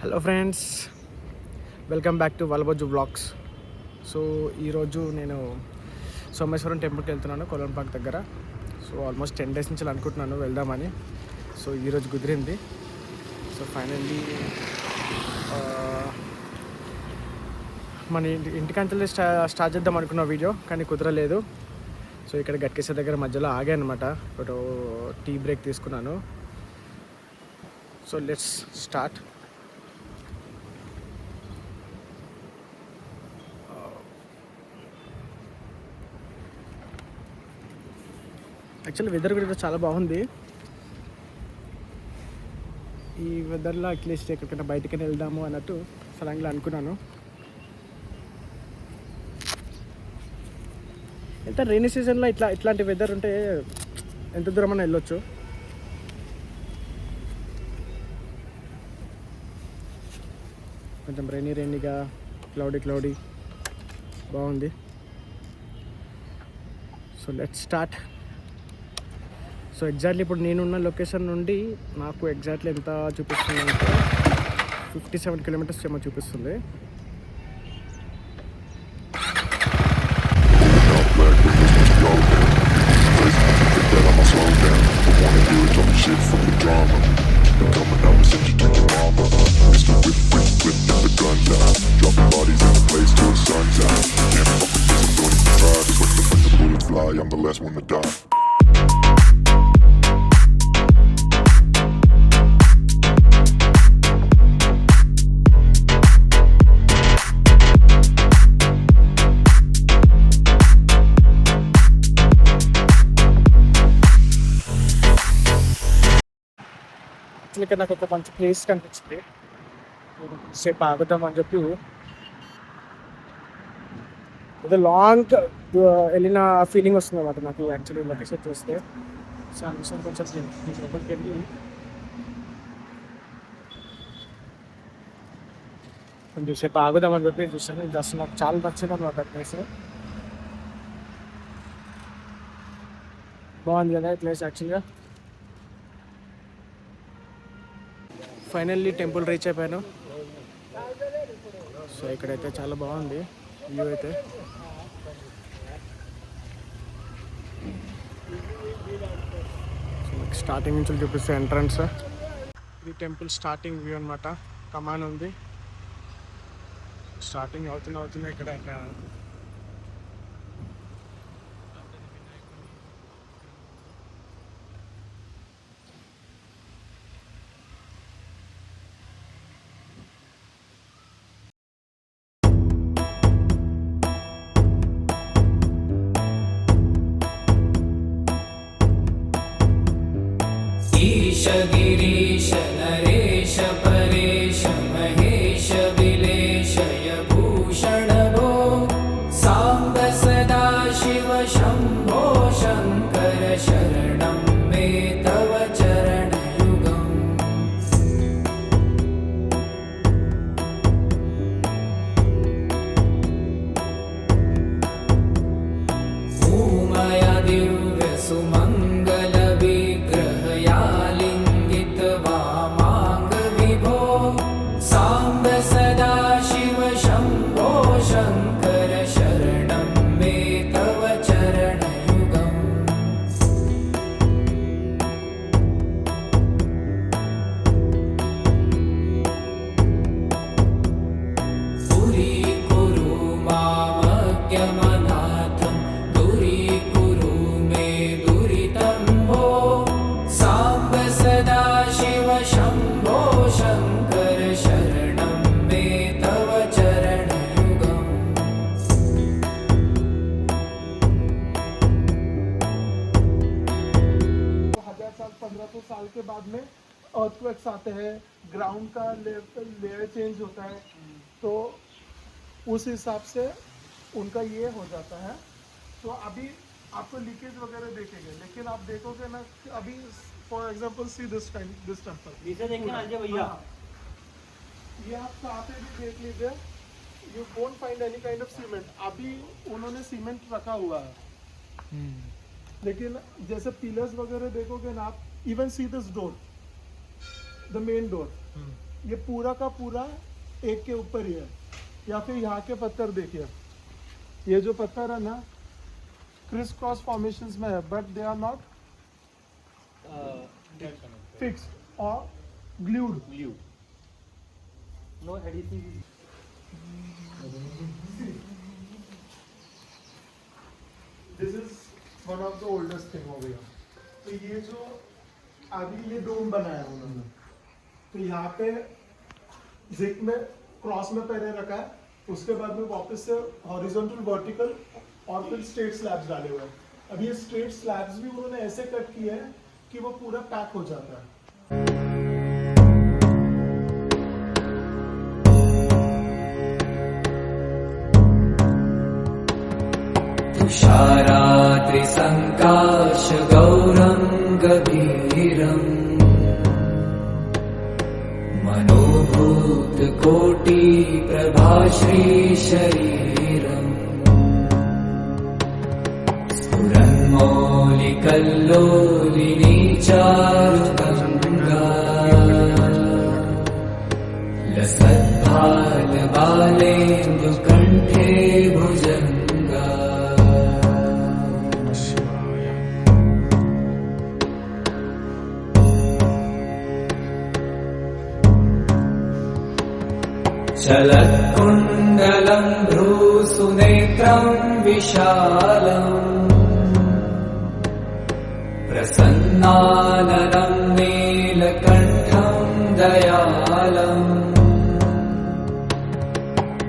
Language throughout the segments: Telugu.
Hello friends, welcome back to Valaboju blogs. So ఈరోజు నేను సోమేశ్వరం టెంపుల్కి వెళ్తున్నాను కొలంపాక్ దగ్గర. సో ఆల్మోస్ట్ 10 days నుంచి అనుకుంటున్నాను వెళ్దామని. సో ఈరోజు కుదిరింది. సో ఫైనల్లీ మన ఇంటికంచెల్లి స్టార్ట్ చేద్దాం అనుకున్న వీడియో, కానీ కుదరలేదు. సో ఇక్కడ గట్కేశ్వర దగ్గర మధ్యలో ఆగాను అనమాట. ఇప్పుడు టీ బ్రేక్ తీసుకున్నాను. So let's start. Actually weather కూడా చాలా బాగుంది. ఈ వెదర్లో అట్లీస్ట్ ఎక్కడికైనా బయటికి వెళ్దాము అన్నట్టు సడన్గా అనుకున్నాను. ఎంత రైనీ సీజన్లో ఇట్లాంటి వెదర్ ఉంటే ఎంత దూరమైనా వెళ్ళొచ్చు. కొంచెం రైనీగా క్లౌడీ బాగుంది. So let's start. So exactly ఇప్పుడు నేనున్న లొకేషన్ నుండి నాకు ఎగ్జాక్ట్లీ ఎంత చూపిస్తుంది అంటే 57 kilometers ఏమో చూపిస్తుంది. I'm the last one to die. ఇక్కడ నాకు ఒక మంచి ప్లేస్ కనిపించింది. సేపు ఆగుదాం అని చెప్పి ఏదో లాంగ్ వెళ్ళిన ఫీలింగ్ వస్తుంది అన్నమాట నాకు యాక్చువల్లీ లొకేషన్ చూస్తే. సో అందుకోసం కొంచెం లోపలికి వెళ్ళి కొంచెం సేపు ఆగుదాం అని చెప్పి చూస్తాను. ఇది అసలు నాకు చాలా నచ్చింది అనమాట ప్లేస్. బాగుంది కదా ఈ ప్లేస్ యాక్చువల్గా. ఫైనల్లీ టెంపుల్ రీచ్ అయిపోయాను. సో ఇక్కడైతే చాలా బాగుంది వ్యూ అయితే. స్టార్టింగ్ నుంచి చూపిస్తే ఎంట్రన్స్. ఇది టెంపుల్ స్టార్టింగ్ వ్యూ అనమాట. కమాన్ ఉంది. స్టార్టింగ్ అవుతుంది ఇక్కడ. ईश गिरीश नरेश परेश महेश विलेशय भूषण भो साम्ब सदा शिव शम्भो शङ्कर शरणं मे तव चरणयुगम् भूमया दिव्य सुमङ्गल साल के बाद में अर्थक्वेक्स आते हैं, ग्राउंड का लेयर चेंज होता है, तो उस हिसाब से उनका ये हो जाता है. तो अभी आपको लीकेज वगैरह देखेंगे, लेकिन आप देखोगे ना अभी for example see this temple भैया, ये आप कहाँ पे भी देख लीजिए, you won't find any kind of cement. अभी उन्होंने सीमेंट रखा हुआ है, लेकिन जैसे पिलर्स वगैरह देखोगे ना आप, even see this door, the main door, ये पूरा का पूरा एक के ऊपर ही है। या फिर यहाँ के पत्थर देखिए, ये जो पत्थर है ना क्रिस क्रॉस फॉर्मेशंस में है, but they are not fixed और glued. No adhesive. This is one of the oldest thing हो गया। तो ये जो अभी ये डोम बनाया उन्होंने, तो यहाँ पे जिक में क्रॉस में पहले रखा है, उसके बाद में वापस से हॉरिजॉन्टल वर्टिकल और फिर स्ट्रेट स्लैब्स डाले हुए हैं। अब ये स्ट्रेट स्लैब्स भी उन्होंने ऐसे कट किए हैं कि वो पूरा पैक हो जाता है। तुषारात्रिसङ्काशगौरङ्गभीरम् मनोभूतकोटिप्रभाश्रीशरीरम् स्फुरन्मौलिकल्लोलिनी चारुगङ्गा लसद्भालबालेन्दुकण्ठे भुजङ्गा चलत्कुण्डलं भ्रूसुनेत्रं विशालम् प्रसन्नाननं नीलकण्ठं दयालम्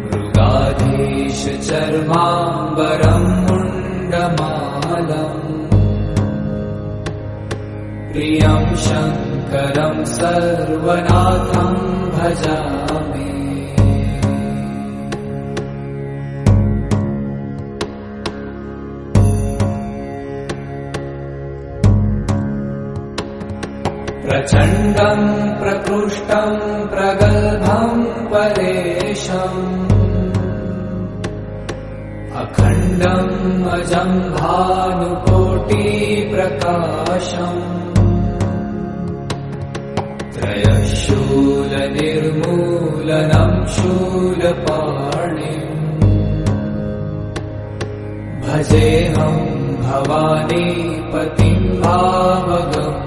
मृगाधीशचर्माम्बरं मुण्डमालम् प्रियं शङ्करं सर्वनाथं भजामि। प्रचण्डं प्रकृष्टं प्रगल्भं परेशम् अखण्डम् अजं भानुकोटिप्रकाशम् त्रयशूलनिर्मूलनं शूलपाणिम् भजेऽहं भवानीपतिं भावगम्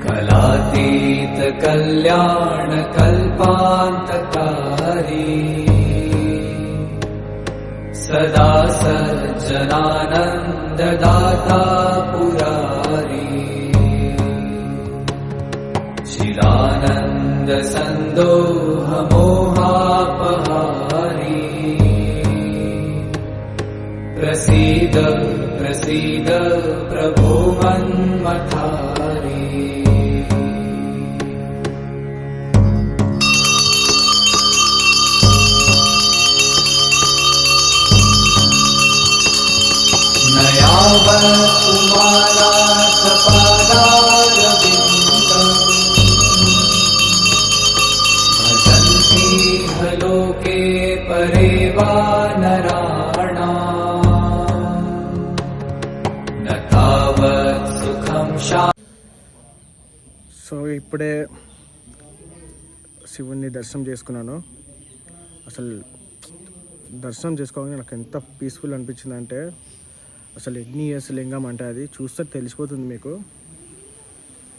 कलातीत कल्याण कल्पान्तकारी सदा सज्जनानन्ददाता पुरारी चिदानन्द सन्दोह मोहापहारी प्रसीद प्रसीद प्रभो मन्मथारी। भजन्ति लोके परे वा नराणाम् न तावत् सुखं సో ఇప్పుడే శివుణ్ణి దర్శనం చేసుకున్నాను. అసలు దర్శనం చేసుకోగానే నాకు ఎంత పీస్ఫుల్ అనిపించిందంటే, అసలు ఎన్ని ఇయర్స్ లింగం అంటే అది చూస్తే తెలిసిపోతుంది మీకు.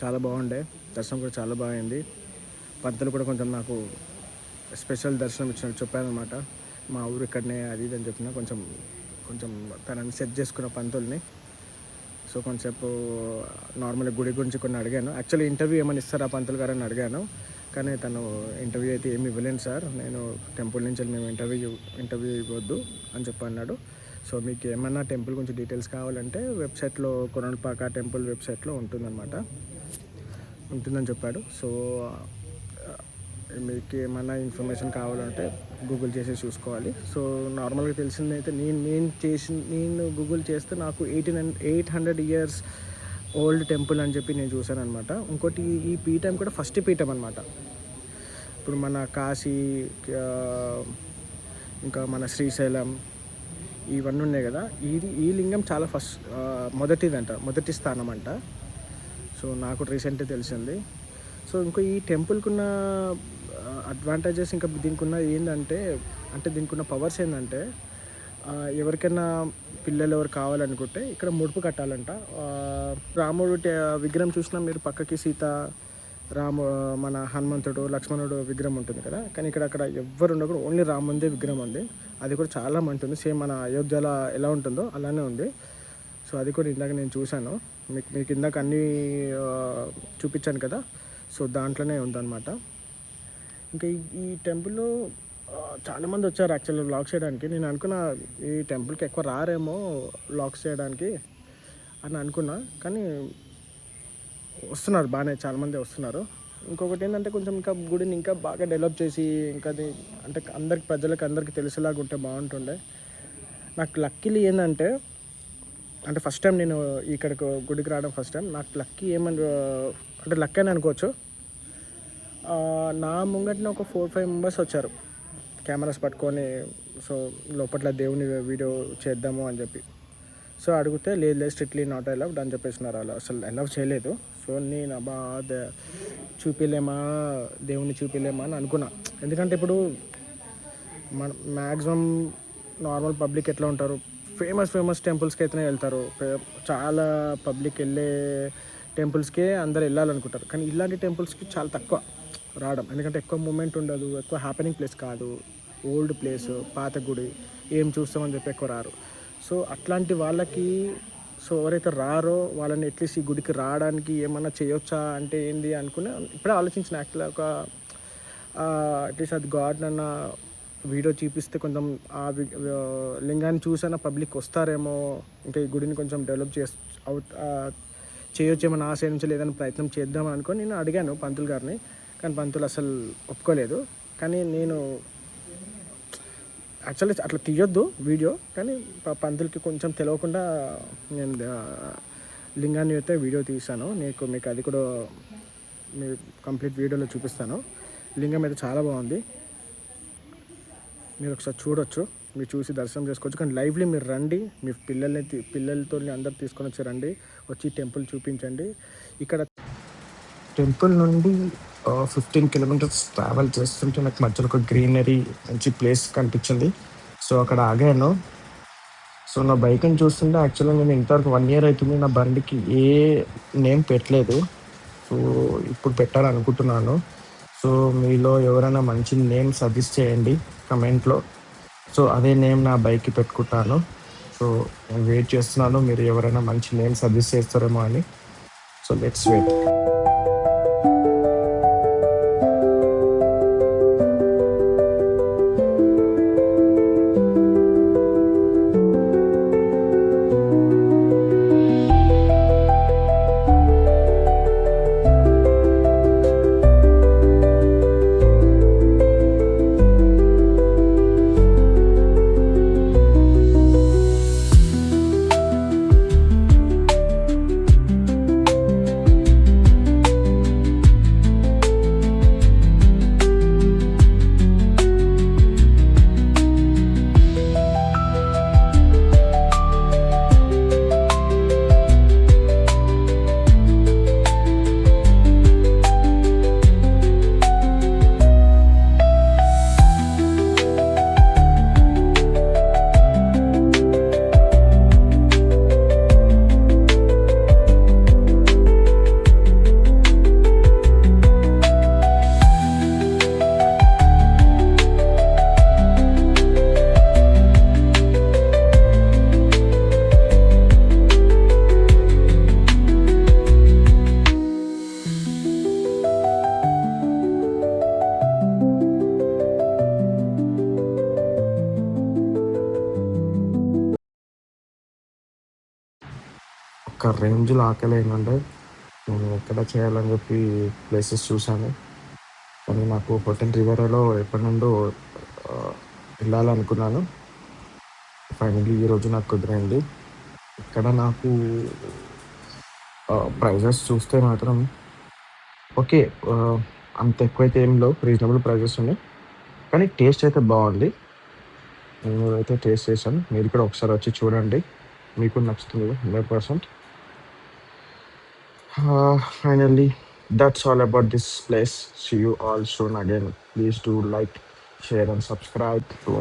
చాలా బాగుండే, దర్శనం కూడా చాలా బాగుంది. పంతులు కూడా కొంచెం నాకు స్పెషల్ దర్శనం ఇచ్చినట్టు చెప్పారనమాట. మా ఊరు ఇక్కడనే అది ఇది అని చెప్పిన కొంచెం తనని సెట్ చేసుకున్న పంతుల్ని. సో కొంచెంసేపు నార్మల్గా గుడి గురించి కొన్ని అడిగాను. యాక్చువల్లీ ఇంటర్వ్యూ ఏమైనా ఇస్తారా పంతులు గారు అని అడిగాను, కానీ తను ఇంటర్వ్యూ అయితే ఏమి ఇవ్వలేను సార్, నేను టెంపుల్ నుంచి మేము ఇంటర్వ్యూ ఇవ్వద్దు అని చెప్పి అన్నాడు. సో మీకు ఏమన్నా టెంపుల్ గురించి డీటెయిల్స్ కావాలంటే వెబ్సైట్లో కొరణపాక టెంపుల్ వెబ్సైట్లో ఉంటుందని చెప్పాడు. సో మీకు ఏమైనా ఇన్ఫర్మేషన్ కావాలంటే గూగుల్ చేసి చూసుకోవాలి. సో నార్మల్గా తెలిసిందైతే నేను గూగుల్ చేస్తే నాకు 800 ఇయర్స్ ఓల్డ్ టెంపుల్ అని చెప్పి నేను చూశాను అనమాట. ఇంకోటి ఈ పీఠం కూడా ఫస్ట్ పీఠం అనమాట. ఇప్పుడు మన కాశీ ఇంకా మన శ్రీశైలం ఇవన్నీ ఉన్నాయి కదా, ఈ లింగం చాలా మొదటిదంట, మొదటి స్థానం అంట. సో నాకు రీసెంట్గా తెలిసింది. సో ఇంకో ఈ టెంపుల్కి ఉన్న అడ్వాంటేజెస్ ఇంకా దీనికి ఉన్న ఏంటంటే, అంటే దీనికి ఉన్న పవర్స్ ఏంటంటే, ఎవరికైనా పిల్లలు ఎవరు కావాలనుకుంటే ఇక్కడ ముడుపు కట్టాలంట. రాముడు విగ్రహం చూసినా మీరు, పక్కకి సీత, మన హనుమంతుడు, లక్ష్మణుడు విగ్రహం ఉంటుంది కదా, కానీ అక్కడ ఎవ్వరు ఉండకూడదు, ఓన్లీ రాముందే విగ్రహం ఉంది. అది కూడా చాలా మంచిది, సేమ్ మన అయోధ్యలో ఎలా ఉంటుందో అలానే ఉంది. సో అది కూడా ఇందాక నేను చూశాను, మీకు ఇందాక అన్నీ చూపించాను కదా, సో దాంట్లోనే ఉందన్నమాట. ఇంకా ఈ టెంపుల్లో చాలామంది వచ్చారు యాక్చువల్లీ వ్లాగ్స్ చేయడానికి. నేను అనుకున్నా ఈ టెంపుల్కి ఎక్కువ రారేమో వ్లాగ్స్ చేయడానికి అని అనుకున్నా, కానీ వస్తున్నారు, బాగానే చాలామంది వస్తున్నారు. ఇంకొకటి ఏంటంటే, కొంచెం ఇంకా గుడిని ఇంకా బాగా డెవలప్ చేసి, ఇంకా అంటే ప్రజలకు తెలిసేలాగా ఉంటే బాగుంటుండే. నాకు లక్కీలీ ఏంటంటే, అంటే ఫస్ట్ టైం నేను ఇక్కడికి గుడికి రావడం ఫస్ట్ టైం. నాకు లక్కీ అంటే లక్కీ అని అనుకోవచ్చు. నా ముంగటిన ఒక 4-5 మెంబర్స్ వచ్చారు కెమెరాస్ పట్టుకొని. సో లోపల దేవుని వీడియో చేద్దాము అని చెప్పి. సో అడిగితే లేదు స్ట్రిక్ట్లీ నాట్ అలౌడ్ అని చెప్పేసినారు. వాళ్ళు అసలు అలౌ చేయలేదు. సో నేను దేవుని చూపిలేమా అని అనుకున్నా. ఎందుకంటే ఇప్పుడు మన మ్యాక్సిమం నార్మల్ పబ్లిక్ ఎట్లా ఉంటారు, ఫేమస్ టెంపుల్స్కి అయితేనే వెళ్తారు. చాలా పబ్లిక్ వెళ్ళే టెంపుల్స్కే అందరు వెళ్ళాలనుకుంటారు, కానీ ఇలాంటి టెంపుల్స్కి చాలా తక్కువ రావడం. ఎందుకంటే ఎక్కువ మూమెంట్ ఉండదు, ఎక్కువ హ్యాపెనింగ్ ప్లేస్ కాదు, ఓల్డ్ ప్లేస్, పాత గుడి, ఏం చూస్తామని చెప్పి ఎక్కువ రారు. సో అట్లాంటి వాళ్ళకి, సో ఎవరైతే రారో వాళ్ళని అట్లీస్ట్ ఈ గుడికి రావడానికి ఏమన్నా చేయొచ్చా అంటే ఏంది అనుకుని ఇప్పుడే ఆలోచించిన. యాక్చువల్గా ఒక అట్లీస్ట్ అది గాడ్ నన్న వీడియో చూపిస్తే కొంచెం ఆ లింగాన్ని చూసైనా పబ్లిక్ వస్తారేమో, ఇంకా ఈ గుడిని కొంచెం డెవలప్ చేయొచ్చేమో నా సైడ్ నుంచి, లేదని ప్రయత్నం చేద్దాం అనుకొని నేను అడిగాను పంతులు గారిని. కానీ పంతులు అసలు ఒప్పుకోలేదు. కానీ నేను యాక్చువల్లీ అట్లా తీయొద్దు వీడియో, కానీ పంతులకి కొంచెం తెలియకుండా నేను లింగాన్ని అయితే వీడియో తీశాను. మీకు అది కూడా మీ కంప్లీట్ వీడియోలో చూపిస్తాను. లింగం అయితే చాలా బాగుంది, మీరు ఒకసారి చూడొచ్చు, మీరు చూసి దర్శనం చేసుకోవచ్చు. కానీ లైవ్లీ మీరు రండి, మీ పిల్లలతో అందరు తీసుకొని వచ్చి రండి, వచ్చి టెంపుల్ చూపించండి. ఇక్కడ టెంపుల్ నుండి 15 కిలోమీటర్స్ ట్రావెల్ చేస్తుంటే నాకు మధ్యలో ఒక గ్రీనరీ మంచి ప్లేస్ కనిపించింది. సో అక్కడ ఆగాను. సో నా బైక్ని చూస్తుంటే యాక్చువల్గా నేను ఇంతవరకు 1 year అవుతుంది నా బండికి ఏ నేమ్ పెట్టలేదు. సో ఇప్పుడు పెట్టాలనుకుంటున్నాను. సో మీలో ఎవరైనా మంచి నేమ్ సజెస్ట్ చేయండి కమెంట్లో. సో అదే నేమ్ నా బైక్కి పెట్టుకుంటాను. సో నేను వెయిట్ చేస్తున్నాను, మీరు ఎవరైనా మంచి నేమ్ సజెస్ట్ చేస్తారేమో అని. So let's wait. ఒక రేంజ్లో ఆకలి ఏంటంటే, నేను ఎక్కడ చేయాలని చెప్పి ప్లేసెస్ చూశాను. కానీ నాకు హోటల్ రివరాలో ఎప్పటి నుండో వెళ్ళాలనుకున్నాను. ఫైనల్లీ ఈరోజు నాకు కుదిరింది. ఇక్కడ నాకు ప్రైజెస్ చూస్తే మాత్రం ఓకే, అంత ఎక్కువైతే ఏం లేవు, రీజనబుల్ ప్రైజెస్ ఉన్నాయి. కానీ టేస్ట్ అయితే బాగుంది. నేను అయితే టేస్ట్ చేశాను. మీరు కూడా ఒకసారి వచ్చి చూడండి, మీకు నచ్చుతుంది 100%. Finally, that's all about this place. See you all soon again. Please do like, share, and subscribe to